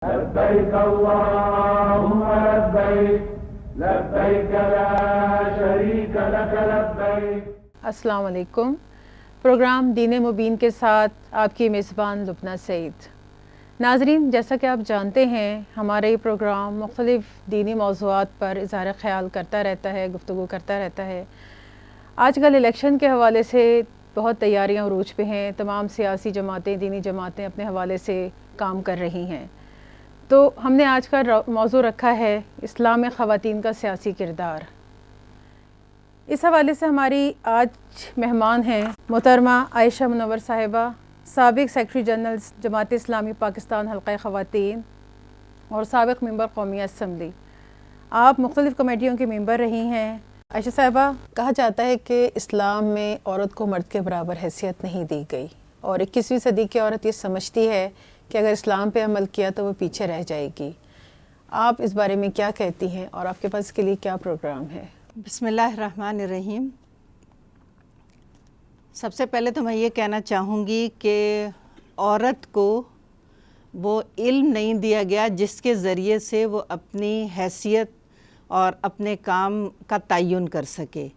لبيك اللهم لبيك لبيك لا شريك لك لبيك۔ السلام علیکم۔ پروگرام دین مبین کے ساتھ آپ کی میزبان لبنہ سعید۔ ناظرین، جیسا کہ آپ جانتے ہیں ہمارا یہ پروگرام مختلف دینی موضوعات پر اظہار خیال کرتا رہتا ہے، گفتگو کرتا رہتا ہے۔ آج کل الیکشن کے حوالے سے بہت تیاریاں عروج پہ ہیں، تمام سیاسی جماعتیں، دینی جماعتیں اپنے حوالے سے کام کر رہی ہیں۔ تو ہم نے آج کا موضوع رکھا ہے اسلام میں خواتین کا سیاسی کردار۔ اس حوالے سے ہماری آج مہمان ہیں محترمہ عائشہ منور صاحبہ، سابق سیکرٹری جنرل جماعت اسلامی پاکستان حلقہ خواتین اور سابق ممبر قومی اسمبلی۔ آپ مختلف کمیٹیوں کے ممبر رہی ہیں۔ عائشہ صاحبہ، کہا جاتا ہے کہ اسلام میں عورت کو مرد کے برابر حیثیت نہیں دی گئی، اور 21ویں صدی کی عورت یہ سمجھتی ہے کہ اگر اسلام پہ عمل کیا تو وہ پیچھے رہ جائے گی۔ آپ اس بارے میں کیا کہتی ہیں اور آپ کے پاس اس کے لیے کیا پروگرام ہے؟ بسم اللہ الرحمن الرحیم۔ سب سے پہلے تو میں یہ کہنا چاہوں گی کہ عورت کو وہ علم نہیں دیا گیا جس کے ذریعے سے وہ اپنی حیثیت اور اپنے کام کا تعین کر سکے۔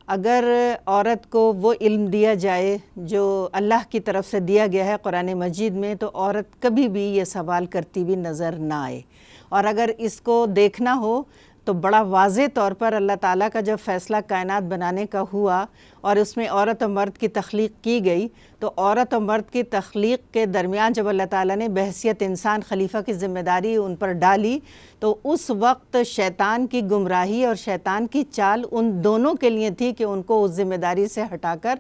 اگر عورت کو وہ علم دیا جائے جو اللہ کی طرف سے دیا گیا ہے قرآن مجید میں، تو عورت کبھی بھی یہ سوال کرتی ہوئی نظر نہ آئے۔ اور اگر اس کو دیکھنا ہو تو بڑا واضح طور پر اللہ تعالیٰ کا جب فیصلہ کائنات بنانے کا ہوا اور اس میں عورت اور مرد کی تخلیق کی گئی، تو عورت اور مرد کی تخلیق کے درمیان جب اللہ تعالیٰ نے بحیثیت انسان خلیفہ کی ذمہ داری ان پر ڈالی، تو اس وقت شیطان کی گمراہی اور شیطان کی چال ان دونوں کے لیے تھی کہ ان کو اس ذمہ داری سے ہٹا کر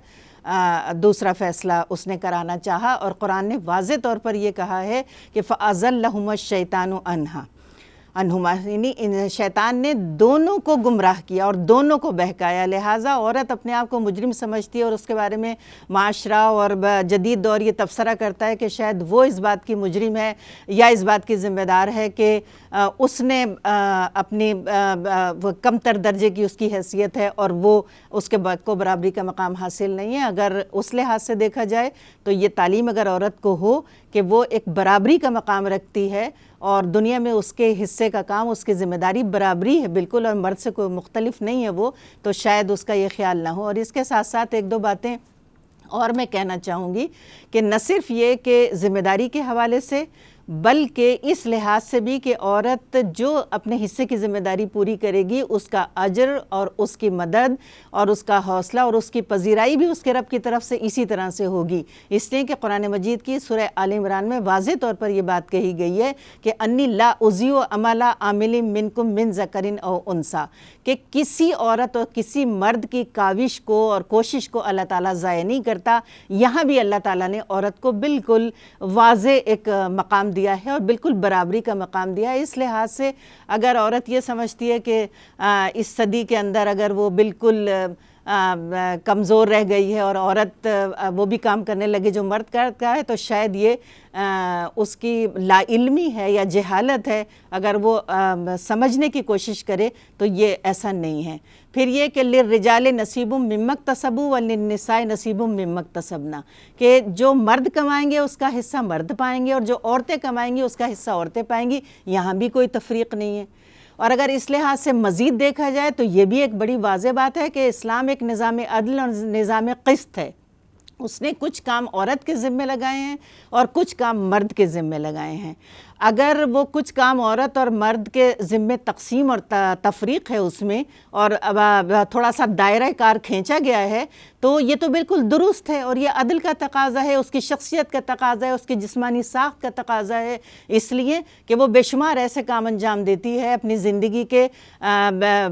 دوسرا فیصلہ اس نے کرانا چاہا۔ اور قرآن نے واضح طور پر یہ کہا ہے کہ فَأَزَلَّهُمَ الشَّيْطَانُ عَنْهَا، یعنی شیطان نے دونوں کو گمراہ کیا اور دونوں کو بہکایا۔ لہٰذا عورت اپنے آپ کو مجرم سمجھتی ہے اور اس کے بارے میں معاشرہ اور جدید دور یہ تبصرہ کرتا ہے کہ شاید وہ اس بات کی مجرم ہے یا اس بات کی ذمہ دار ہے کہ اس نے اپنی کم تر درجے کی اس کی حیثیت ہے اور وہ اس کے کو برابری کا مقام حاصل نہیں ہے۔ اگر اس لحاظ سے دیکھا جائے تو یہ تعلیم اگر عورت کو ہو کہ وہ ایک برابری کا مقام رکھتی ہے اور دنیا میں اس کے حصے کا کام، اس کی ذمہ داری برابری ہے بالکل اور مرد سے کوئی مختلف نہیں ہے وہ، تو شاید اس کا یہ خیال نہ ہو۔ اور اس کے ساتھ ساتھ ایک دو باتیں اور میں کہنا چاہوں گی کہ نہ صرف یہ کہ ذمہ داری کے حوالے سے، بلکہ اس لحاظ سے بھی کہ عورت جو اپنے حصے کی ذمہ داری پوری کرے گی اس کا اجر اور اس کی مدد اور اس کا حوصلہ اور اس کی پذیرائی بھی اس کے رب کی طرف سے اسی طرح سے ہوگی۔ اس لیے کہ قرآن مجید کی سورہ آل عمران میں واضح طور پر یہ بات کہی گئی ہے کہ انی لا اضیع عمل عامل منکم من ذکر او انثی، کہ کسی عورت اور کسی مرد کی کاوش کو اور کوشش کو اللہ تعالیٰ ضائع نہیں کرتا۔ یہاں بھی اللہ تعالیٰ نے عورت کو بالکل واضح ایک مقام دیا ہے اور بالکل برابری کا مقام دیا ہے۔ اس لحاظ سے اگر عورت یہ سمجھتی ہے کہ اس صدی کے اندر اگر وہ بالکل کمزور رہ گئی ہے اور عورت وہ بھی کام کرنے لگے جو مرد کرتا ہے، تو شاید یہ اس کی لا علمی ہے یا جہالت ہے۔ اگر وہ سمجھنے کی کوشش کرے تو یہ ایسا نہیں ہے۔ پھر یہ کہ للرجال نصیب مما اکتسبوا وللنساء نصیب مما اکتسبنا، کہ جو مرد کمائیں گے اس کا حصہ مرد پائیں گے اور جو عورتیں کمائیں گی اس کا حصہ عورتیں پائیں گی۔ یہاں بھی کوئی تفریق نہیں ہے۔ اور اگر اس لحاظ سے مزید دیکھا جائے تو یہ بھی ایک بڑی واضح بات ہے کہ اسلام ایک نظام عدل اور نظام قسط ہے۔ اس نے کچھ کام عورت کے ذمے لگائے ہیں اور کچھ کام مرد کے ذمے لگائے ہیں۔ اگر وہ کچھ کام عورت اور مرد کے ذمے تقسیم اور تفریق ہے اس میں اور تھوڑا سا دائرہ کار کھینچا گیا ہے، تو یہ تو بالکل درست ہے اور یہ عدل کا تقاضا ہے، اس کی شخصیت کا تقاضا ہے، اس کی جسمانی ساخت کا تقاضا ہے، اس لیے کہ وہ بے شمار ایسے کام انجام دیتی ہے، اپنی زندگی کے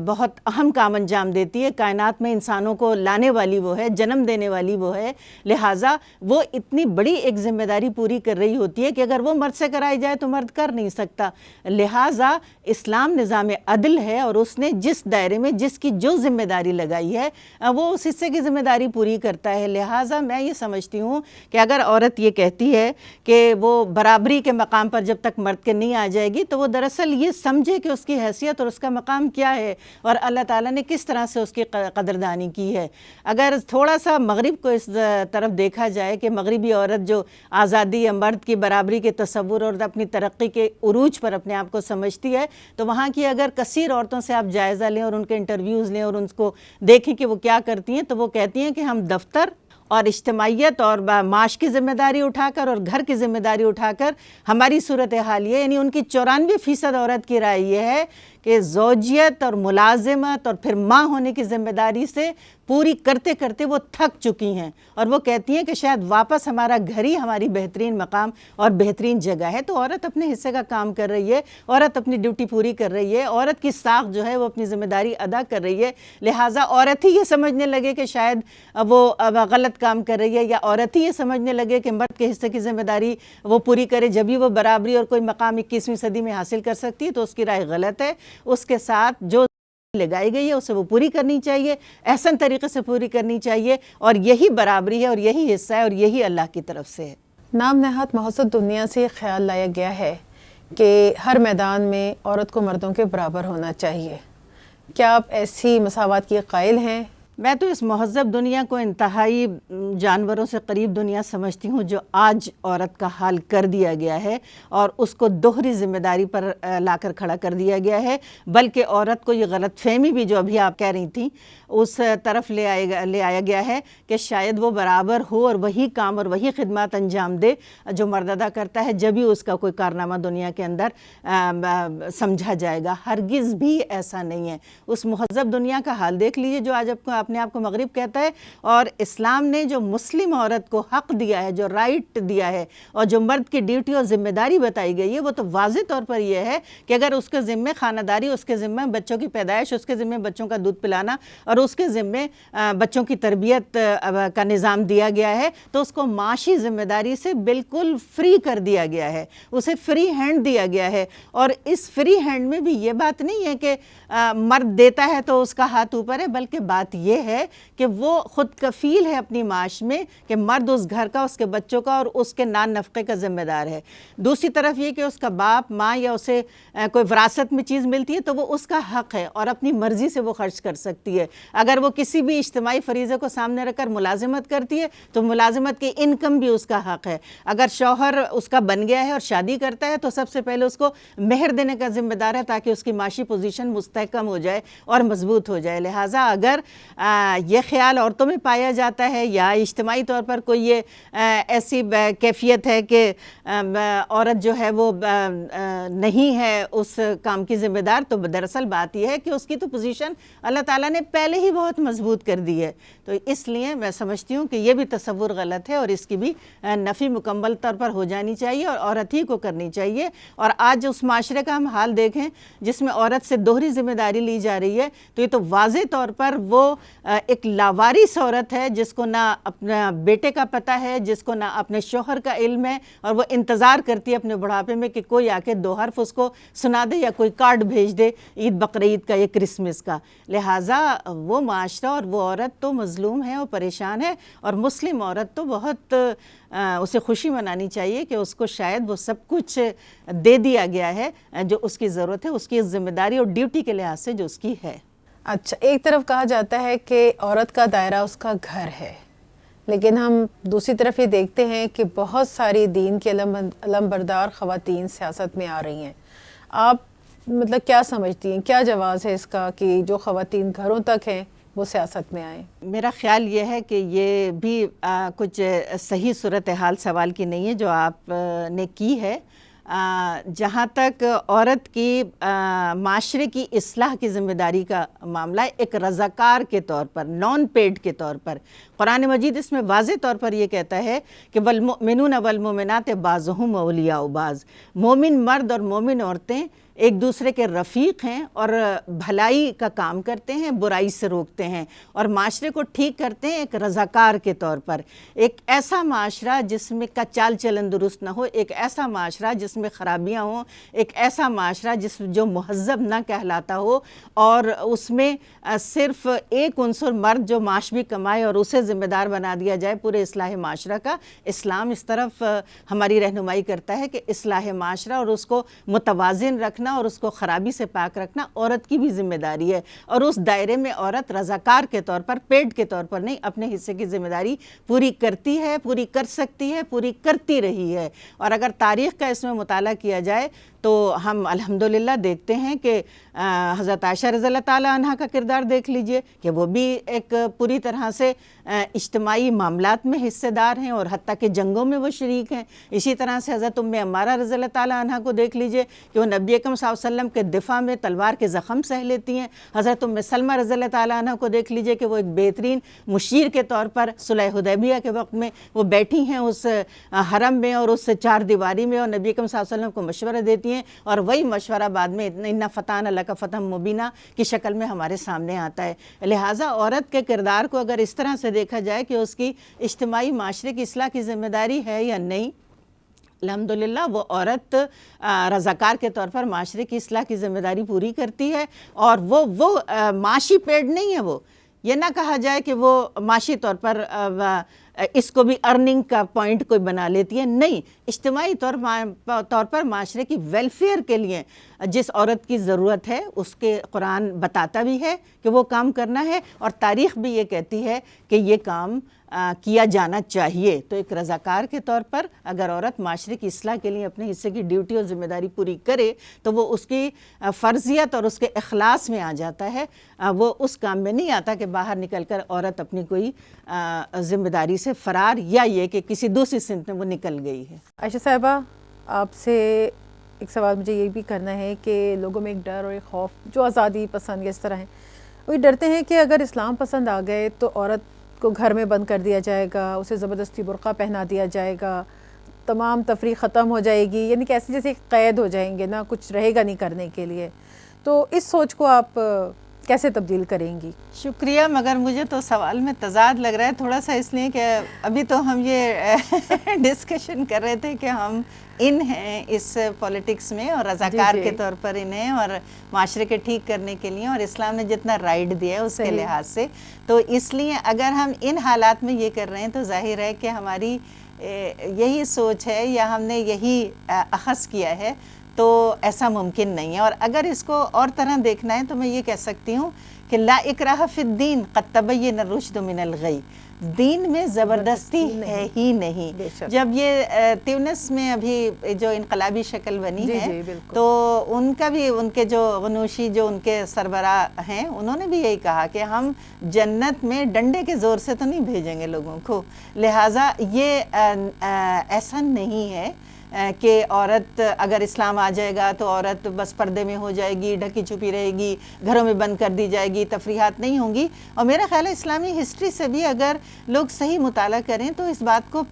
بہت اہم کام انجام دیتی ہے، کائنات میں انسانوں کو لانے والی وہ ہے، جنم دینے والی وہ ہے۔ لہٰذا وہ اتنی بڑی ایک ذمہ داری پوری کر رہی ہوتی ہے کہ اگر وہ مرد سے کرائی جائے تو مرد کر نہیں سکتا۔ لہٰذا اسلام نظام عدل ہے اور اس نے جس دائرے میں جس کی جو ذمہ داری لگائی ہے وہ اس حصے کی ذمہ داری پوری کرتا ہے۔ لہٰذا میں یہ سمجھتی ہوں کہ اگر عورت یہ کہتی ہے کہ وہ برابری کے مقام پر جب تک مرد کے نہیں آ جائے گی، تو وہ دراصل یہ سمجھے کہ اس کی حیثیت اور اس کا مقام کیا ہے اور اللہ تعالیٰ نے کس طرح سے اس کی قدردانی کی ہے۔ اگر تھوڑا سا مغرب کو اس طرف دیکھا جائے کہ مغربی عورت جو آزادی یا مرد کی برابری کے تصور اور اپنی ترقی کے عروج پر اپنے آپ کو سمجھتی ہے، تو وہاں کی اگر کثیر عورتوں سے آپ جائزہ لیں اور ان کے انٹرویوز لیں اور ان کو دیکھیں کہ وہ کیا کرتی ہیں، تو وہ کہتی ہیں کہ ہم دفتر اور اجتماعیت اور معاش کی ذمہ داری اٹھا کر اور گھر کی ذمہ داری اٹھا کر ہماری صورتحال یہ، یعنی ان کی 94% عورت کی رائے یہ ہے کہ زوجیت اور ملازمت اور پھر ماں ہونے کی ذمہ داری سے پوری کرتے کرتے وہ تھک چکی ہیں، اور وہ کہتی ہیں کہ شاید واپس ہمارا گھر ہی ہماری بہترین مقام اور بہترین جگہ ہے۔ تو عورت اپنے حصے کا کام کر رہی ہے، عورت اپنی ڈیوٹی پوری کر رہی ہے، عورت کی ساکھ جو ہے وہ اپنی ذمہ داری ادا کر رہی ہے، لہٰذا عورت ہی یہ سمجھنے لگے کہ شاید وہ غلط کام کر رہی ہے، یا عورت ہی یہ سمجھنے لگے کہ مرد کے حصے کی ذمہ داری وہ پوری کرے جبھی وہ برابری اور کوئی مقام 21ویں صدی میں حاصل کر سکتی ہے، تو اس کی رائے غلط ہے۔ اس کے ساتھ جو لگائی گئی ہے اسے وہ پوری کرنی چاہیے، احسن طریقے سے پوری کرنی چاہیے، اور یہی برابری ہے اور یہی حصہ ہے اور یہی اللہ کی طرف سے ہے۔ نام نہاد مہذب دنیا سے یہ خیال لایا گیا ہے کہ ہر میدان میں عورت کو مردوں کے برابر ہونا چاہیے، کیا آپ ایسی مساوات کی قائل ہیں؟ میں تو اس مہذب دنیا کو انتہائی جانوروں سے قریب دنیا سمجھتی ہوں جو آج عورت کا حال کر دیا گیا ہے، اور اس کو دوہری ذمہ داری پر لا کر کھڑا کر دیا گیا ہے، بلکہ عورت کو یہ غلط فہمی بھی جو ابھی آپ کہہ رہی تھیں اس طرف لے آیا گیا ہے کہ شاید وہ برابر ہو اور وہی کام اور وہی خدمات انجام دے جو مرد ادا کرتا ہے، جب ہی اس کا کوئی کارنامہ دنیا کے اندر سمجھا جائے گا۔ ہرگز بھی ایسا نہیں ہے۔ اس مہذب دنیا کا حال دیکھ لیجئے جو آج اپنے آپ کو مغرب کہتا ہے، اور اسلام نے جو مسلم عورت کو حق دیا ہے، جو رائٹ دیا ہے، اور جو مرد کی ڈیوٹی اور ذمہ داری بتائی گئی ہے، وہ تو واضح طور پر یہ ہے کہ اگر اس کے ذمہ خانہ داری، اس کے ذمہ بچوں کی پیدائش، اس کے ذمہ بچوں کا دودھ پلانا اور اس کے ذمہ بچوں کی تربیت کا نظام دیا گیا ہے، تو اس کو معاشی ذمہ داری سے بالکل فری کر دیا گیا ہے، اسے فری ہینڈ دیا گیا ہے۔ اور اس فری ہینڈ میں بھی یہ بات نہیں ہے کہ مرد دیتا ہے تو اس کا ہاتھ اوپر ہے، بلکہ بات یہ ہے کہ وہ خود کفیل ہے اپنی معاش میں کہ مرد اس گھر کا، اس کے بچوں کا اور اس کے نان نفقے کا ذمہ دار ہے۔ دوسری طرف یہ کہ اس کا باپ، ماں یا اسے کوئی وراثت میں چیز ملتی ہے تو وہ اس کا حق ہے اور اپنی مرضی سے وہ خرچ کر سکتی ہے۔ اگر وہ کسی بھی اجتماعی فریضے کو سامنے رکھ کر ملازمت کرتی ہے تو ملازمت کی انکم بھی اس کا حق ہے۔ اگر شوہر اس کا بن گیا ہے اور شادی کرتا ہے تو سب سے پہلے اس کو مہر دینے کا ذمہ دار ہے تاکہ اس کی معاشی پوزیشن مستحکم ہو جائے اور مضبوط ہو جائے۔ لہٰذا اگر یہ خیال عورتوں میں پایا جاتا ہے یا اجتماعی طور پر کوئی یہ ایسی کیفیت ہے کہ عورت جو ہے وہ نہیں ہے اس کام کی ذمہ دار، تو دراصل بات یہ ہے کہ اس کی تو پوزیشن اللہ تعالیٰ نے پہلے ہی بہت مضبوط کر دی ہے۔ تو اس لیے میں سمجھتی ہوں کہ یہ بھی تصور غلط ہے اور اس کی بھی نفی مکمل طور پر ہو جانی چاہیے اور عورت ہی کو کرنی چاہیے۔ اور آج اس معاشرے کا ہم حال دیکھیں جس میں عورت سے دوہری ذمہ داری لی جا رہی ہے، تو یہ تو واضح طور پر وہ ایک لاوارث عورت ہے جس کو نہ اپنا بیٹے کا پتہ ہے، جس کو نہ اپنے شوہر کا علم ہے، اور وہ انتظار کرتی ہے اپنے بڑھاپے میں کہ کوئی آ کے 2 حرف اس کو سنا دے یا کوئی کارڈ بھیج دے عید بقرعید کا یا کرسمس کا۔ لہٰذا وہ معاشرہ اور وہ عورت تو مظلوم ہے اور پریشان ہے، اور مسلم عورت تو بہت اسے خوشی منانی چاہیے کہ اس کو شاید وہ سب کچھ دے دیا گیا ہے جو اس کی ضرورت ہے، اس کی ذمہ داری اور ڈیوٹی کے لحاظ سے جو اس کی ہے۔ اچھا، ایک طرف کہا جاتا ہے کہ عورت کا دائرہ اس کا گھر ہے، لیکن ہم دوسری طرف یہ دیکھتے ہیں کہ بہت ساری دین کے علم بردار خواتین سیاست میں آ رہی ہیں۔ آپ مطلب کیا سمجھتی ہیں، کیا جواز ہے اس کا کہ جو خواتین گھروں تک ہیں وہ سیاست میں آئیں؟ میرا خیال یہ ہے کہ یہ بھی کچھ صحیح صورتحال سوال کی نہیں ہے جو آپ نے کی ہے۔ جہاں تک عورت کی معاشرے کی اصلاح کی ذمہ داری کا معاملہ ہے، ایک رضاکار کے طور پر، نان پیڈ کے طور پر، قرآن مجید اس میں واضح طور پر یہ کہتا ہے کہ والمؤمنون والمؤمنات بعضهم اولیاء بعض، مومن مرد اور مومن عورتیں ایک دوسرے کے رفیق ہیں اور بھلائی کا کام کرتے ہیں، برائی سے روکتے ہیں اور معاشرے کو ٹھیک کرتے ہیں ایک رضاکار کے طور پر۔ ایک ایسا معاشرہ جس میں کا چال چلن درست نہ ہو، ایک ایسا معاشرہ جس میں خرابیاں ہوں، ایک ایسا معاشرہ جو مہذب نہ کہلاتا ہو، اور اس میں صرف ایک عنصر مرد جو معاش بھی کمائے اور اسے ذمہ دار بنا دیا جائے پورے اصلاح معاشرہ کا۔ اسلام اس طرف ہماری رہنمائی کرتا ہے کہ اصلاح معاشرہ اور اس کو متوازن رکھنا رکھنا اور اس کو خرابی سے پاک رکھنا عورت کی بھی ذمہ داری ہے، اور اس دائرے میں عورت رضاکار کے طور پر، پیڈ کے طور پر نہیں، اپنے حصے کی ذمہ داری پوری کرتی ہے، پوری کر سکتی ہے، پوری کرتی رہی ہے۔ اور اگر تاریخ کا اس میں مطالعہ کیا جائے تو ہم الحمدللہ دیکھتے ہیں کہ حضرت عائشہ رضی اللہ تعالیٰ عنہ کا کردار دیکھ لیجئے کہ وہ بھی ایک پوری طرح سے اجتماعی معاملات میں حصے دار ہیں اور حتیٰ کہ جنگوں میں وہ شریک ہیں۔ اسی طرح سے حضرت ام عمارہ رضی اللہ تعالیٰ عنہ کو دیکھ لیجئے کہ وہ نبی اکرم صلی اللہ علیہ وسلم کے دفاع میں تلوار کے زخم سہ لیتی ہیں۔ حضرت ام سلمہ رضی اللہ تعالیٰ عنہ کو دیکھ لیجئے کہ وہ ایک بہترین مشیر کے طور پر صلح حدیبیہ کے وقت میں وہ بیٹھی ہیں اس حرم میں اور اس چار دیواری میں، اور نبی اکرم صلی اللہ علیہ وسلم کو مشورہ دیتی ہیں، اور وہی مشورہ بعد میں اِنَّا فَتَحْنَا لَكَ فَتْحًا مُبِينًا کی شکل میں ہمارے سامنے آتا ہے۔ لہٰذا عورت کے کردار کو اگر اس طرح سے دیکھا جائے کہ اس کی اجتماعی معاشرے کی اصلاح کی ذمہ داری ہے یا نہیں، الحمدللہ وہ عورت رضاکار کے طور پر معاشرے کی اصلاح کی ذمہ داری پوری کرتی ہے، اور وہ معاشی پیڈ نہیں ہے۔ وہ یہ نہ کہا جائے کہ وہ معاشی طور پر اس کو بھی ارننگ کا پوائنٹ کوئی بنا لیتی ہے، نہیں، اجتماعی طور پر معاشرے کی ویلفیئر کے لیے جس عورت کی ضرورت ہے اس کے قرآن بتاتا بھی ہے کہ وہ کام کرنا ہے، اور تاریخ بھی یہ کہتی ہے کہ یہ کام کیا جانا چاہیے۔ تو ایک رضاکار کے طور پر اگر عورت معاشرے کی اصلاح کے لیے اپنے حصے کی ڈیوٹی اور ذمہ داری پوری کرے تو وہ اس کی فرضیت اور اس کے اخلاص میں آ جاتا ہے، وہ اس کام میں نہیں آتا کہ باہر نکل کر عورت اپنی کوئی ذمہ داری سے فرار یا یہ کہ کسی دوسری سمت میں وہ نکل گئی ہے۔ عائشہ صاحبہ، آپ سے ایک سوال مجھے یہ بھی کرنا ہے کہ لوگوں میں ایک ڈر اور ایک خوف جو آزادی پسند یا اس طرح ہیں، وہ ڈرتے ہیں کہ اگر اسلام پسند آ گئے تو عورت کو گھر میں بند کر دیا جائے گا، اسے زبردستی برقع پہنا دیا جائے گا، تمام تفریح ختم ہو جائے گی، یعنی کہ ایسے جیسے قید ہو جائیں گے نا، کچھ رہے گا نہیں کرنے کے لیے۔ تو اس سوچ کو آپ کیسے تبدیل کریں گی؟ شکریہ، مگر مجھے تو سوال میں تضاد لگ رہا ہے تھوڑا سا، اس لیے کہ ابھی تو ہم یہ ڈسکشن کر رہے تھے کہ ہم ان ہیں اس پولیٹکس میں اور رضاکار کے طور پر ان ہیں اور معاشرے کے ٹھیک کرنے کے لیے، اور اسلام نے جتنا رائٹ دیا ہے اس کے لحاظ سے، تو اس لیے اگر ہم ان حالات میں یہ کر رہے ہیں تو ظاہر ہے کہ ہماری یہی سوچ ہے یا ہم نے یہی اخذ کیا ہے، تو ایسا ممکن نہیں ہے۔ اور اگر اس کو اور طرح دیکھنا ہے تو میں یہ کہہ سکتی ہوں کہ لا اکراہ فی الدین قد تبین الرشد من الغی، دین میں زبردستی ہے ہی نہیں۔ جب یہ تیونس میں ابھی جو انقلابی شکل بنی ہے تو ان کا بھی، ان کے جو غنوشی جو ان کے سربراہ ہیں، انہوں نے بھی یہی کہا کہ ہم جنت میں ڈنڈے کے زور سے تو نہیں بھیجیں گے لوگوں کو، لہٰذا یہ ایسا نہیں ہے کہ عورت اگر اسلام آ جائے گا تو عورت بس پردے میں ہو جائے گی، ڈھکی چھپی رہے گی، گھروں میں بند کر دی جائے گی، تفریحات نہیں ہوں گی۔ اور میرا خیال ہے اسلامی ہسٹری سے بھی اگر لوگ صحیح مطالعہ کریں تو اس بات کو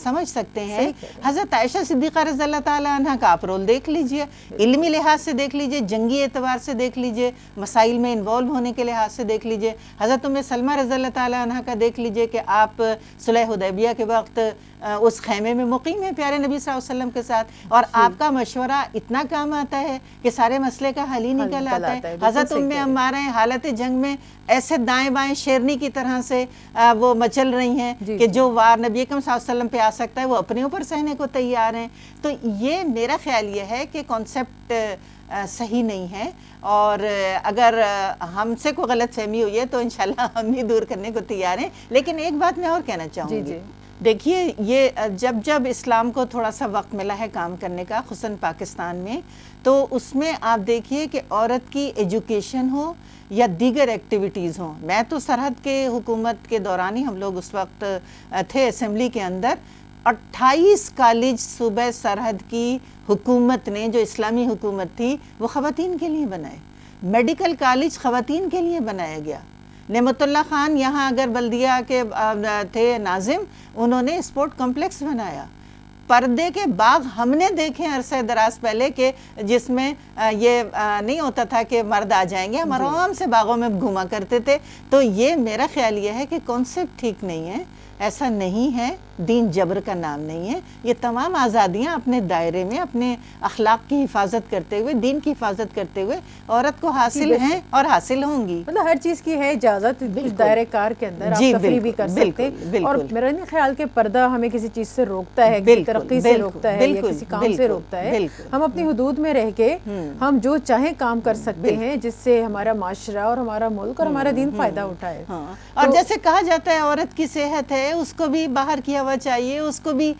سمجھ سکتے ہیں۔ حضرت عائشہ صدیقہ رضی اللہ تعالیٰ عنہ کا آپ رول دیکھ لیجئے، علمی لحاظ سے دیکھ لیجئے، جنگی اعتبار سے دیکھ لیجئے، مسائل میں انوالو ہونے کے لحاظ سے دیکھ لیجئے۔ حضرت ام سلمہ رضی اللہ تعالیٰ عنہ کا دیکھ لیجئے کہ آپ صلح حدیبیہ کے وقت اس خیمے میں مقیم ہیں پیارے نبی صلی اللہ علیہ وسلم کے ساتھ، اور آپ کا مشورہ اتنا کام آتا ہے کہ سارے مسئلے کا حل ہی نکل آتا ہے۔ حضرت ام عمارہ حالت جنگ میں ایسے دائیں بائیں شیرنی کی طرح سے وہ مچل رہی ہیں کہ جو وار نبی اکرم صلی اللہ علیہ وسلم پہ آ سکتا ہے وہ اپنے اوپر سہنے کو تیار ہیں۔ تو یہ میرا خیال یہ ہے کہ کانسیپٹ صحیح نہیں ہے، اور اگر ہم سے کوئی غلط فہمی ہوئی ہے تو انشاءاللہ ہم بھی دور کرنے کو تیار ہیں۔ لیکن ایک بات میں اور کہنا چاہوں گی، دیکھیے یہ جب اسلام کو تھوڑا سا وقت ملا ہے کام کرنے کا، خصوصاً پاکستان میں، تو اس میں آپ دیکھیے کہ عورت کی ایجوکیشن ہو یا دیگر ایکٹیویٹیز ہوں۔ میں تو سرحد کے حکومت کے دوران ہی، ہم لوگ اس وقت تھے اسمبلی کے اندر، 28 کالج صوبہ سرحد کی حکومت نے، جو اسلامی حکومت تھی، وہ خواتین کے لیے بنائے۔ میڈیکل کالج خواتین کے لیے بنایا گیا۔ نعمت اللہ خان یہاں اگر بلدیہ کے تھے ناظم، انہوں نے اسپورٹ کمپلیکس بنایا۔ پردے کے باغ ہم نے دیکھے عرصہ دراز پہلے کہ جس میں یہ نہیں ہوتا تھا کہ مرد آ جائیں گے، ہم آرام سے باغوں میں گھوما کرتے تھے۔ تو یہ میرا خیال یہ ہے کہ کانسیپٹ ٹھیک نہیں ہے۔ ایسا نہیں ہے، دین جبر کا نام نہیں ہے. یہ تمام آزادیاں اپنے دائرے میں اپنے اخلاق کی حفاظت کرتے ہوئے، دین کی حفاظت کرتے ہوئے عورت کو حاصل ہیں اور حاصل ہوں گی. مطلب ہر چیز کی ہے اجازت، دائرے کار کے اندر آپ تفریح بھی کر سکتے ہیں. اور میرا نہیں خیال کہ پردہ ہمیں کسی چیز سے روکتا ہے، کسی ترقی سے روکتا ہے یا کسی کام سے روکتا ہے. ہم اپنی حدود میں رہ کے ہم جو چاہیں کام کر سکتے ہیں جس سے ہمارا معاشرہ اور ہمارا ملک اور ہمارا دین فائدہ اٹھائے. اور جیسے کہا جاتا ہے عورت کی صحت ہے، اس کو بھی باہر کی ہوا چاہیے، اس کو بھی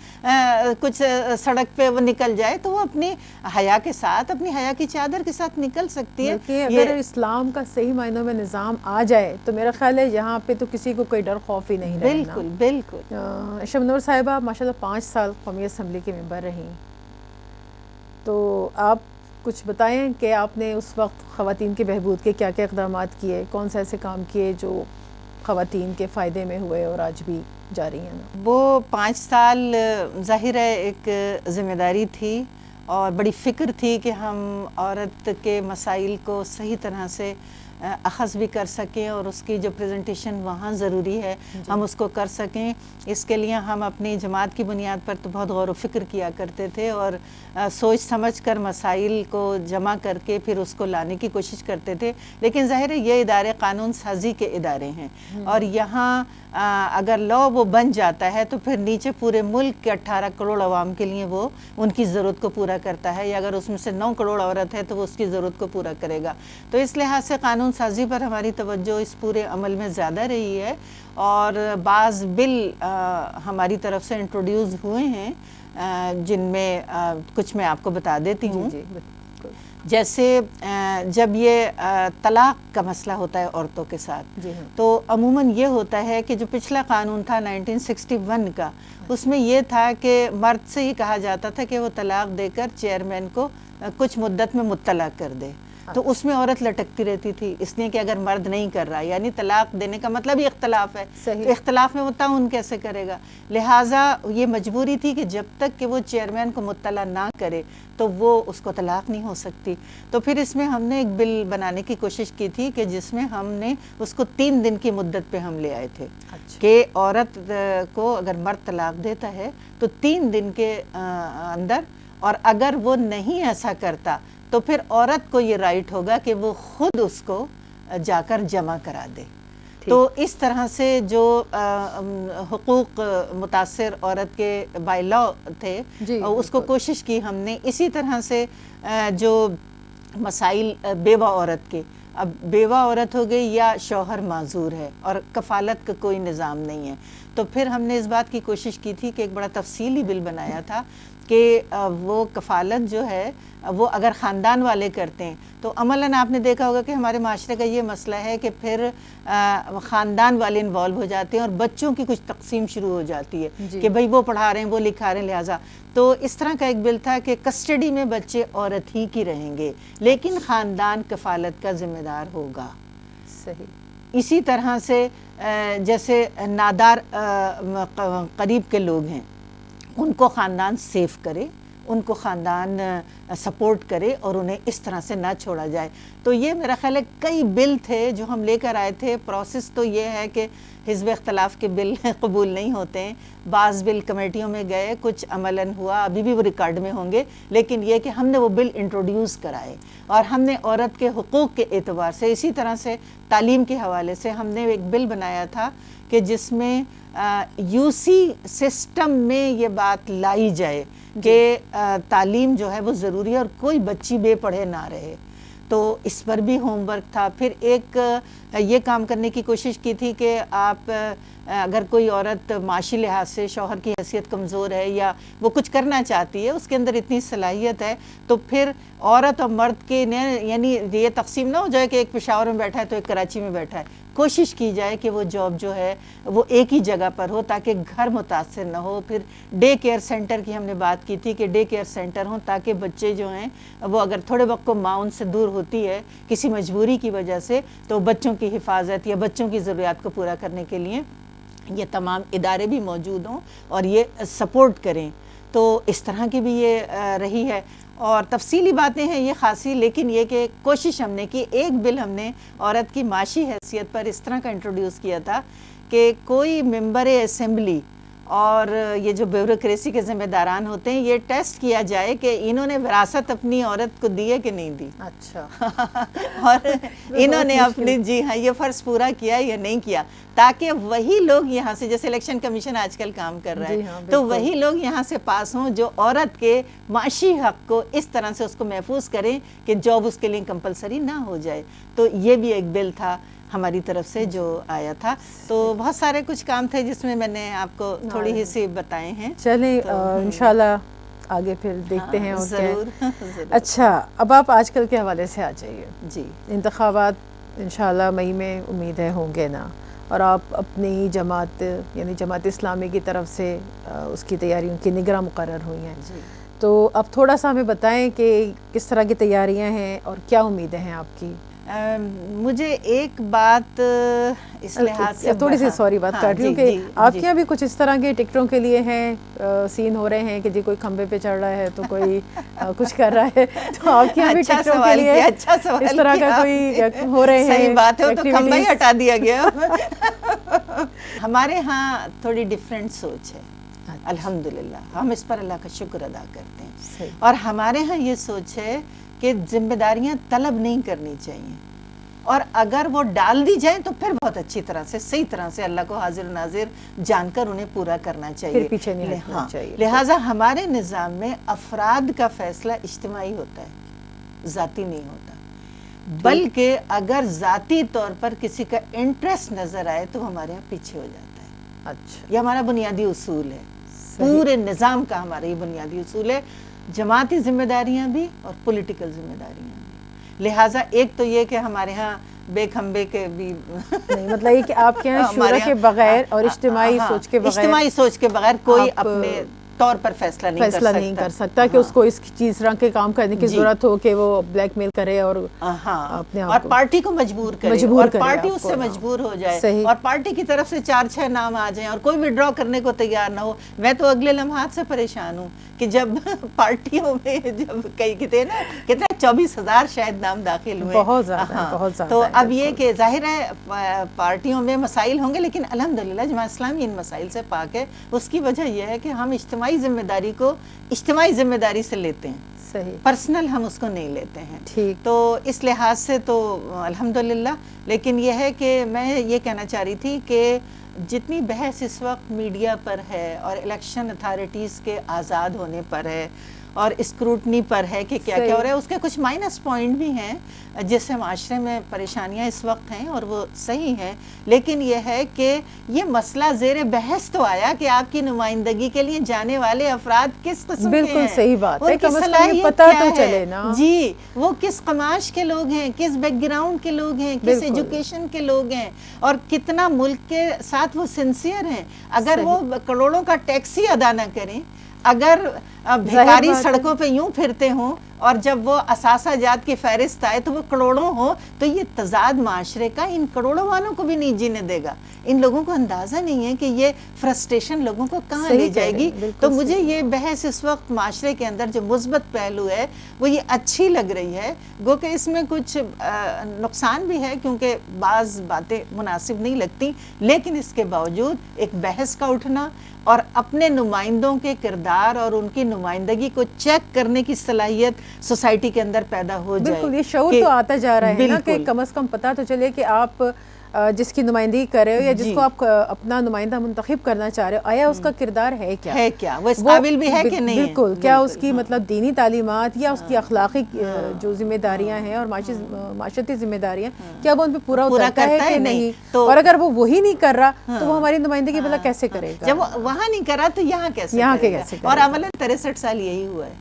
کچھ سڑک پہ وہ نکل جائے تو وہ اپنی حیا کے ساتھ، اپنی حیا کی چادر کے ساتھ نکل سکتی ہے. کہ اگر اسلام کا صحیح معنوں میں نظام آ جائے تو میرا خیال ہے یہاں پہ تو کسی کو کوئی ڈر خوف ہی نہیں رہنا. بالکل بالکل. شبنور صاحبہ ماشاءاللہ 5 سال قومی اسمبلی کے ممبر رہیں، تو آپ کچھ بتائیں کہ آپ نے اس وقت خواتین کے بہبود کے کیا کیا اقدامات کیے، کون سے ایسے کام کیے جو خواتین کے فائدے میں ہوئے اور آج بھی جاری ہیں. وہ 5 سال ظاہر ہے ایک ذمہ داری تھی اور بڑی فکر تھی کہ ہم عورت کے مسائل کو صحیح طرح سے اخذ بھی کر سکیں اور اس کی جو پریزنٹیشن وہاں ضروری ہے ہم اس کو کر سکیں. اس کے لیے ہم اپنی جماعت کی بنیاد پر تو بہت غور و فکر کیا کرتے تھے اور سوچ سمجھ کر مسائل کو جمع کر کے پھر اس کو لانے کی کوشش کرتے تھے. لیکن ظاہر ہے یہ ادارے قانون سازی کے ادارے ہیں اور یہاں اگر لا وہ بن جاتا ہے تو پھر نیچے پورے ملک کے 18 کروڑ عوام کے لیے وہ ان کی ضرورت کو پورا کرتا ہے، یا اگر اس میں سے 9 کروڑ عورت ہے تو وہ اس کی ضرورت کو پورا کرے گا. تو اس لحاظ سے قانون سازی پر ہماری توجہ اس پورے عمل میں زیادہ رہی ہے اور بعض بل ہماری طرف سے انٹروڈیوس ہوئے ہیں جن میں کچھ میں آپ کو بتا دیتی ہوں. جیسے جب یہ طلاق کا مسئلہ ہوتا ہے عورتوں کے ساتھ تو عموماً یہ ہوتا ہے کہ جو پچھلا قانون تھا 1961 کا، اس میں یہ تھا کہ مرد سے ہی کہا جاتا تھا کہ وہ طلاق دے کر چیئرمین کو کچھ مدت میں مطلع کر دے. تو اس میں عورت لٹکتی رہتی تھی اس لیے کہ اگر مرد نہیں کر رہا، یعنی طلاق دینے کا مطلب ہی اختلاف ہے، تو اختلاف میں وہ تعاون کیسے کرے گا. لہٰذا یہ مجبوری تھی کہ جب تک کہ وہ چیئرمین کو مطلع نہ کرے تو وہ اس کو طلاق نہیں ہو سکتی. تو پھر اس میں ہم نے ایک بل بنانے کی کوشش کی تھی کہ جس میں ہم نے اس کو 3 دن کی مدت پہ ہم لے آئے تھے کہ عورت کو اگر مرد طلاق دیتا ہے تو 3 دن کے اندر، اور اگر وہ نہیں ایسا کرتا تو پھر عورت کو یہ رائٹ ہوگا کہ وہ خود اس کو جا کر جمع کرا دے. تو اس طرح سے جو حقوق متاثر عورت کے بائی لا تھے اس کو کوشش کی ہم نے. اسی طرح سے جو مسائل بیوہ عورت کے، اب بیوہ عورت ہو گئی یا شوہر معذور ہے اور کفالت کا کوئی نظام نہیں ہے، تو پھر ہم نے اس بات کی کوشش کی تھی کہ ایک بڑا تفصیلی بل بنایا تھا کہ وہ کفالت جو ہے وہ اگر خاندان والے کرتے ہیں تو عملاً آپ نے دیکھا ہوگا کہ ہمارے معاشرے کا یہ مسئلہ ہے کہ پھر خاندان والے انوالو ہو جاتے ہیں اور بچوں کی کچھ تقسیم شروع ہو جاتی ہے کہ بھئی وہ پڑھا رہے ہیں، وہ لکھا رہے ہیں، لہٰذا تو اس طرح کا ایک بل تھا کہ کسٹڈی میں بچے عورت ہی کی رہیں گے لیکن خاندان کفالت کا ذمہ دار ہوگا. صحیح. اسی طرح سے جیسے نادار قریب کے لوگ ہیں ان کو خاندان سیف کرے، ان کو خاندان سپورٹ کرے اور انہیں اس طرح سے نہ چھوڑا جائے. تو یہ میرا خیال ہے کئی بل تھے جو ہم لے کر آئے تھے. پروسیس تو یہ ہے کہ حزب اختلاف کے بل قبول نہیں ہوتے ہیں، بعض بل کمیٹیوں میں گئے، کچھ عملاً ہوا، ابھی بھی وہ ریکارڈ میں ہوں گے، لیکن یہ کہ ہم نے وہ بل انٹروڈیوس کرائے اور ہم نے عورت کے حقوق کے اعتبار سے، اسی طرح سے تعلیم کے حوالے سے ہم نے ایک بل بنایا تھا کہ جس میں یو سی سسٹم میں یہ بات لائی جائے کہ تعلیم جو ہے وہ ضروری ہے اور کوئی بچی بے پڑھے نہ رہے. تو اس پر بھی ہوم ورک تھا. پھر ایک یہ کام کرنے کی کوشش کی تھی کہ آپ اگر کوئی عورت معاشی لحاظ سے شوہر کی حیثیت کمزور ہے یا وہ کچھ کرنا چاہتی ہے، اس کے اندر اتنی صلاحیت ہے، تو پھر عورت اور مرد کے یعنی یہ تقسیم نہ ہو جائے کہ ایک پشاور میں بیٹھا ہے تو ایک کراچی میں بیٹھا ہے. کوشش کی جائے کہ وہ جاب جو ہے وہ ایک ہی جگہ پر ہو تاکہ گھر متاثر نہ ہو. پھر ڈے کیئر سینٹر کی ہم نے بات کی تھی کہ ڈے کیئر سینٹر ہوں تاکہ بچے جو ہیں وہ اگر تھوڑے وقت کو ماں ان سے دور ہوتی ہے کسی مجبوری کی وجہ سے تو بچوں کی حفاظت یا بچوں کی ضروریات کو پورا کرنے کے لیے یہ تمام ادارے بھی موجود ہوں اور یہ سپورٹ کریں. تو اس طرح کی بھی یہ رہی ہے. اور تفصیلی باتیں ہیں یہ خاصی، لیکن یہ کہ کوشش ہم نے کی، ایک بل ہم نے عورت کی معاشی حیثیت پر اس طرح کا انٹروڈیوس کیا تھا کہ کوئی ممبر اسمبلی اور یہ جو بیوروکریسی کے ذمہ داران ہوتے ہیں، یہ ٹیسٹ کیا جائے کہ انہوں نے وراثت اپنی عورت کو دی ہے کہ نہیں دی. اچھا. اور انہوں نے اپنی جی ہاں یہ فرض پورا کیا یا نہیں کیا، تاکہ وہی لوگ یہاں سے، جیسے الیکشن کمیشن آج کل کام کر رہا ہے، تو وہی لوگ یہاں سے پاس ہوں جو عورت کے معاشی حق کو اس طرح سے اس کو محفوظ کریں کہ جاب اس کے لیے کمپلسری نہ ہو جائے. تو یہ بھی ایک بل تھا ہماری طرف سے جو آیا تھا. تو بہت سارے کچھ کام تھے جس میں نے آپ کو تھوڑی ہی سی بتائے ہیں. چلیں انشاءاللہ آگے پھر دیکھتے ہیں. اور ضرور. اچھا، اب آپ آج کل کے حوالے سے آ جائیے. جی، انتخابات انشاءاللہ مئی میں امید ہے ہوں گے نا، اور آپ اپنی جماعت یعنی جماعت اسلامی کی طرف سے اس کی تیاریوں کی نگراں مقرر ہوئی ہیں. جی. تو اب تھوڑا سا ہمیں بتائیں کہ کس طرح کی تیاریاں ہیں اور کیا امیدیں ہیں آپ کی. مجھے ایک بات اس لحاظ سے تھوڑی سی سوری بات کر رہی ہوں کہ آپ کے یہاں بھی کچھ اس طرح کے ٹکٹوں کے لیے ہیں سین ہو رہے ہیں کہ جی کوئی کھمبے پہ چڑھ رہا ہے تو کوئی کچھ کر رہا ہے، تو آپ کے یہاں بھی ٹکٹوں کے لیے اس طرح کا کوئی ہو رہے ہیں؟ صحیح بات ہے، تو کھمبا ہی ہٹا دیا گیا. ہمارے ہاں تھوڑی ڈیفرنٹ سوچ ہے الحمدللہ، ہم اس پر اللہ کا شکر ادا کرتے ہیں. اور ہمارے ہاں یہ سوچ ہے کہ ذمہ داریاں طلب نہیں کرنی چاہیے، اور اگر وہ ڈال دی جائیں تو پھر بہت اچھی طرح سے صحیح طرح سے اللہ کو حاضر ناظر جان کر انہیں پورا کرنا چاہیے، پھر پیچھے نہیں ہٹنا چاہیے. لہٰذا ہمارے نظام میں افراد کا فیصلہ اجتماعی ہوتا ہے، ذاتی نہیں ہوتا. بلکہ اگر ذاتی طور پر کسی کا انٹرسٹ نظر آئے تو ہمارے یہاں پیچھے ہو جاتا ہے. اچھا، یہ ہمارا بنیادی اصول ہے، پورے نظام کا ہمارا یہ بنیادی اصول ہے، جماعتی ذمہ داریاں بھی اور پولیٹیکل ذمہ داریاں بھی. لہٰذا ایک تو یہ کہ ہمارے ہاں بے کھمبے کے بھی نہیں، مطلب یہ کہ آپ کے یہاں شورا کے بغیر اور اجتماعی سوچ کے بغیر کوئی اپنے طور پر فیصلہ نہیں کر سکتا کہ اس کو اس چیز طرح کے کام کرنے کی ضرورت ہو کہ وہ بلیک میل کرے اور اپنے اور پارٹی کو مجبور کرے اور پارٹی اس سے مجبور ہو جائے اور پارٹی کی طرف سے 4-6 نام آ جائیں اور کوئی وڈرا کرنے کو تیار نہ ہو. میں تو اگلے لمحات سے پریشان ہوں کہ جب پارٹیوں میں جب کتنے 24,000 شاید نام داخل ہوئے، بہت زیادہ. تو اب یہ کہ ظاہر ہے پارٹیوں میں مسائل ہوں گے، لیکن الحمدللہ جماعت اسلامی ان مسائل سے پاک ہے. اس کی وجہ یہ ہے کہ ہم اجتماعی ذمہ داری کو اجتماعی ذمہ داری سے لیتے ہیں، صحیح، پرسنل ہم اس کو نہیں لیتے ہیں. ٹھیک. تو اس لحاظ سے تو الحمدللہ. لیکن یہ ہے کہ میں یہ کہنا چاہ رہی تھی کہ جتنی بحث اس وقت میڈیا پر ہے اور الیکشن اتھارٹیز کے آزاد ہونے پر ہے اور اسکروٹنی پر ہے کہ کیا کیا ہو رہا ہے، اس کے کچھ مائنس پوائنٹ بھی ہیں جس سے معاشرے میں پریشانیاں اس وقت ہیں اور وہ صحیح ہیں. لیکن یہ ہے کہ یہ مسئلہ زیر بحث تو آیا کہ آپ کی نمائندگی کے لیے جانے والے افراد کس قسم کے ہیں. بالکل صحیح بات ہے، کم از کم پتہ تو چلے نا. جی، وہ کس قماش کے لوگ ہیں، کس بیک گراؤنڈ کے لوگ ہیں، کس ایجوکیشن کے لوگ ہیں، اور کتنا ملک کے ساتھ وہ سنسیئر ہیں. اگر وہ کروڑوں کا ٹیکس ہی ادا نہ کریں، اگر بھیکاری سڑکوں پہ یوں پھرتے ہوں اور جب وہ اثاثہ جات کی فہرست آئے تو وہ کروڑوں ہو، تو یہ تضاد معاشرے کا ان کروڑوں والوں کو بھی نہیں جینے دے گا. ان لوگوں کو اندازہ نہیں ہے کہ یہ فرسٹریشن لوگوں کو کہاں لے جائے گی. تو مجھے یہ بحث اس وقت معاشرے کے اندر جو مثبت پہلو ہے وہ یہ اچھی لگ رہی ہے. گو کہ اس میں کچھ نقصان بھی ہے کیونکہ بعض باتیں مناسب نہیں لگتی، لیکن اس کے باوجود ایک بحث کا اٹھنا اور اپنے نمائندوں کے کردار اور ان کی نمائندگی کو چیک کرنے کی صلاحیت سوسائٹی کے اندر پیدا ہو جائے. بالکل، یہ شعور تو آتا جا رہا ہے نا کہ کم از کم پتہ تو چلے کہ آپ جس کی نمائندگی کر رہے ہو یا جس کو آپ اپنا نمائندہ منتخب کرنا چاہ رہے ہو، آیا اس کا کردار ہے کیا، وہ اس قابل بھی ہے کہ نہیں. بالکل، کیا اس کی مطلب دینی تعلیمات یا اس کی اخلاقی جو ذمہ داریاں ہیں اور معاشرتی ذمہ داریاں کیا وہ ان پہ پورا اترتا ہے کہ نہیں. اور اگر وہ وہی نہیں کر رہا تو وہ ہماری نمائندگی بھلا کیسے کرے گا؟ جب وہاں نہیں کر رہا تو یہاں کیسے کرے گا؟ اور عملاً 63 سال یہی ہوا ہے،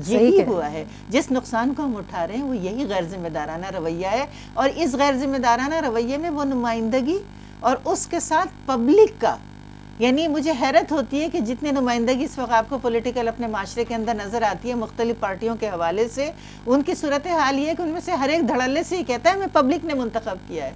یہی ہوا ہے. جس نقصان کو ہم اٹھا رہے ہیں وہ یہی غیر ذمہ دارانہ رویہ ہے. اور اس غیر ذمہ دارانہ رویے میں وہ نمائندگی اور اس کے ساتھ پبلک کا، یعنی مجھے حیرت ہوتی ہے کہ جتنے نمائندگی اس وقت آپ کو پولیٹیکل اپنے معاشرے کے اندر نظر آتی ہے مختلف پارٹیوں کے حوالے سے، ان کی صورتحال یہ ہے کہ ان میں سے ہر ایک دھڑلے سے یہ کہتا ہے ہمیں پبلک نے منتخب کیا ہے.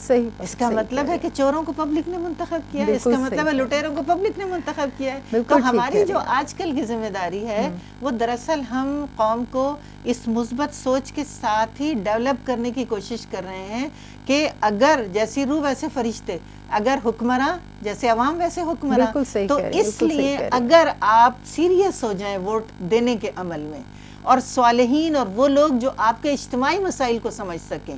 صحیح، اس کا مطلب ہے کہ چوروں کو پبلک نے منتخب کیا ہے، اس کا مطلب ہے لٹیروں کو پبلک نے منتخب کیا ہے. تو ہماری جو آج کل کی ذمہ داری ہے وہ دراصل ہم قوم کو اس مثبت سوچ کے ساتھ ہی ڈیولپ کرنے کی کوشش کر رہے ہیں کہ اگر جیسی روح ویسے فرشتے، اگر حکمراں جیسے عوام ویسے حکمراں. تو اس لیے اگر آپ سیریس ہو جائیں ووٹ دینے کے عمل میں، اور صالحین اور وہ لوگ جو آپ کے اجتماعی مسائل کو سمجھ سکیں،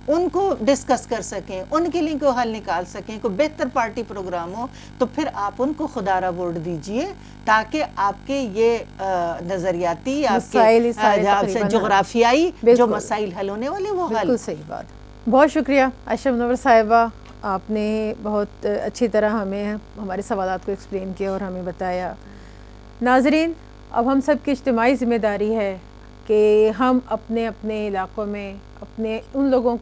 ان کو ڈسکس کر سکیں، ان کے لیے کوئی حل نکال سکیں، کوئی بہتر پارٹی پروگرام ہو، تو پھر آپ ان کو خدا را ووٹ دیجئے تاکہ آپ کے یہ نظریاتی، آپ کے جغرافیائی جو مسائل حل ہونے والے وہ حل. بالکل صحیح بات. بہت شکریہ عائشہ منور صاحبہ، آپ نے بہت اچھی طرح ہمیں ہمارے سوالات کو ایکسپلین کیا اور ہمیں بتایا. ناظرین، اب ہم سب کی اجتماعی ذمہ داری ہے کہ ہم اپنے اپنے علاقوں میں اپنے ان لوگوں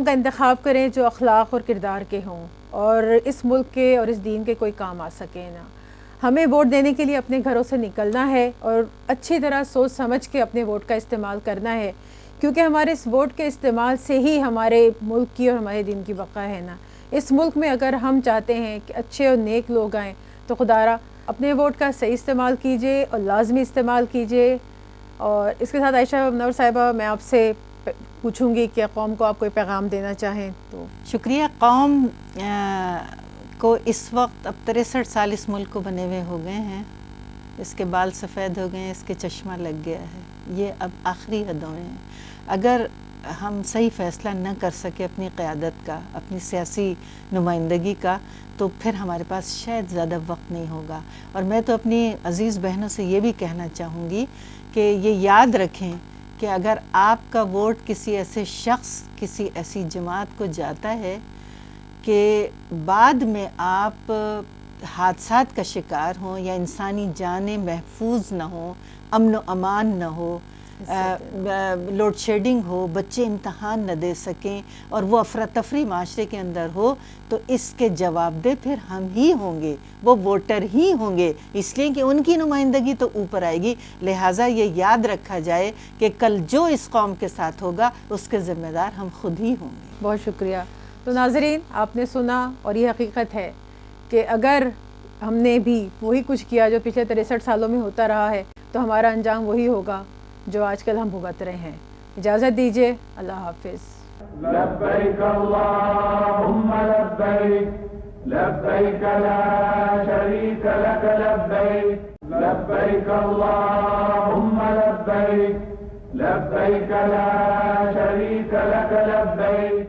کا انتخاب کریں جو اخلاق اور کردار کے ہوں اور اس ملک کے اور اس دین کے کوئی کام آ سکیں نا. ہمیں ووٹ دینے کے لیے اپنے گھروں سے نکلنا ہے اور اچھی طرح سوچ سمجھ کے اپنے ووٹ کا استعمال کرنا ہے، کیونکہ ہمارے اس ووٹ کے استعمال سے ہی ہمارے ملک کی اور ہمارے دین کی بقا ہے نا. اس ملک میں اگر ہم چاہتے ہیں کہ اچھے اور نیک لوگ آئیں تو خدا را اپنے ووٹ کا صحیح استعمال کیجئے اور لازمی استعمال کیجئے. اور اس کے ساتھ عائشہ منور صاحبہ، میں آپ سے پوچھوں گی کہ قوم کو آپ کوئی پیغام دینا چاہیں تو. شکریہ. قوم کو اس وقت اب 63 سال اس ملک کو بنے ہوئے ہو گئے ہیں، اس کے بال سفید ہو گئے ہیں، اس کے چشمہ لگ گیا ہے، یہ اب آخری حدوں میں ہے. اگر ہم صحیح فیصلہ نہ کر سکے اپنی قیادت کا، اپنی سیاسی نمائندگی کا، تو پھر ہمارے پاس شاید زیادہ وقت نہیں ہوگا. اور میں تو اپنی عزیز بہنوں سے یہ بھی کہنا چاہوں گی کہ یہ یاد رکھیں کہ اگر آپ کا ووٹ کسی ایسے شخص، کسی ایسی جماعت کو جاتا ہے کہ بعد میں آپ حادثات کا شکار ہوں یا انسانی جانیں محفوظ نہ ہوں، امن و امان نہ ہو، لوڈ شیڈنگ ہو، بچے امتحان نہ دے سکیں اور وہ افراتفری معاشرے کے اندر ہو، تو اس کے جواب دہ پھر ہم ہی ہوں گے، وہ ووٹر ہی ہوں گے، اس لیے کہ ان کی نمائندگی تو اوپر آئے گی. لہٰذا یہ یاد رکھا جائے کہ کل جو اس قوم کے ساتھ ہوگا اس کے ذمہ دار ہم خود ہی ہوں گے. بہت شکریہ. تو ناظرین، آپ نے سنا اور یہ حقیقت ہے کہ اگر ہم نے بھی وہی کچھ کیا جو پچھلے 63 سالوں میں ہوتا رہا ہے تو ہمارا انجام وہی ہوگا جو آج کل ہم بھگت رہے ہیں. اجازت دیجیے. اللہ حافظ. لبیک اللہم لبیک لبیک لا شریک لک لبیک لبیک اللہم لبیک لبیک لا شریک لک لبیک